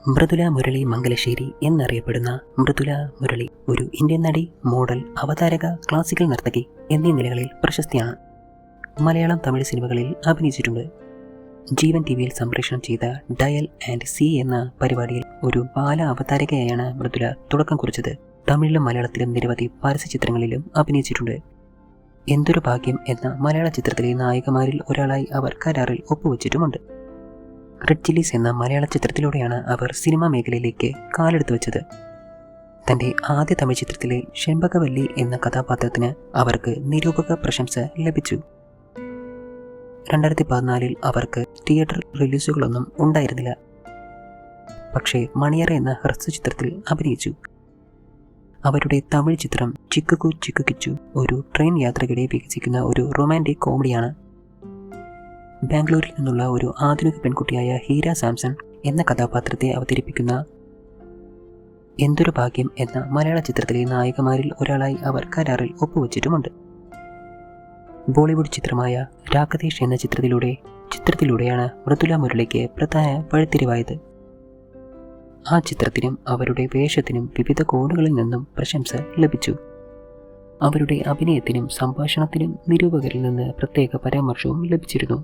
മൃദുല മുരളി മംഗലശ്ശേരി എന്നറിയപ്പെടുന്ന മൃദുല മുരളി ഒരു ഇന്ത്യൻ നടി, മോഡൽ, അവതാരക, ക്ലാസിക്കൽ നർത്തകി എന്നീ നിലകളിൽ പ്രശസ്തിയാണ്. മലയാളം, തമിഴ് സിനിമകളിൽ അഭിനയിച്ചിട്ടുണ്ട്. ജീവൻ ടിവിയിൽ സംപ്രേഷണം ചെയ്ത ഡയൽ ആൻഡ് സി എന്ന പരിപാടിയിൽ ഒരു ബാല അവതാരകയായാണ് മൃദുല തുടക്കം കുറിച്ചത്. തമിഴിലും മലയാളത്തിലും നിരവധി പരസ്യചിത്രങ്ങളിലും അഭിനയിച്ചിട്ടുണ്ട്. എന്തൊരു ഭാഗ്യം എന്ന മലയാള ചിത്രത്തിലെ നായികമാരിൽ ഒരാളായി അവർ കരാറിൽ ഒപ്പുവെച്ചിട്ടുമുണ്ട്. റെഡ് ചില്ലീസ് എന്ന മലയാള ചിത്രത്തിലൂടെയാണ് അവർ സിനിമാ മേഖലയിലേക്ക് കാലെടുത്തു വെച്ചത്. തൻ്റെ ആദ്യ തമിഴ് ചിത്രത്തിലെ ഷെമ്പകവല്ലി എന്ന കഥാപാത്രത്തിന് അവർക്ക് നിരൂപക പ്രശംസ ലഭിച്ചു. 2014 അവർക്ക് തിയേറ്റർ റിലീസുകളൊന്നും ഉണ്ടായിരുന്നില്ല. പക്ഷേ മണിയറ എന്ന ഹ്രസ്വ ചിത്രത്തിൽ അഭിനയിച്ചു. അവരുടെ തമിഴ് ചിത്രം ചിക്കുക്കു ചിക്കുകിച്ചു ഒരു ട്രെയിൻ യാത്രക്കിടെ വികസിക്കുന്ന ഒരു റൊമാൻറ്റിക് കോമഡിയാണ്. ബാംഗ്ലൂരിൽ നിന്നുള്ള ഒരു ആധുനിക പെൺകുട്ടിയായ ഹീര സാംസൺ എന്ന കഥാപാത്രത്തെ അവതരിപ്പിക്കുന്ന എന്തൊരു ഭാഗ്യം എന്ന മലയാള ചിത്രത്തിലെ നായികമാരിൽ ഒരാളായി അവർ കരാറിൽ ഒപ്പുവെച്ചിട്ടുമുണ്ട്. ബോളിവുഡ് ചിത്രമായ രാകദേശ് എന്ന ചിത്രത്തിലൂടെയാണ് മൃദുല മുരളിക്ക് പ്രധാന വഴിത്തിരിവായത്. ആ ചിത്രത്തിനും അവരുടെ വേഷത്തിനും വിവിധ കോണുകളിൽ നിന്നും പ്രശംസ ലഭിച്ചു. അവരുടെ അഭിനയത്തിനും സംഭാഷണത്തിനും നിരൂപകരിൽ നിന്ന് പ്രത്യേക പരാമർശവും ലഭിച്ചിരുന്നു.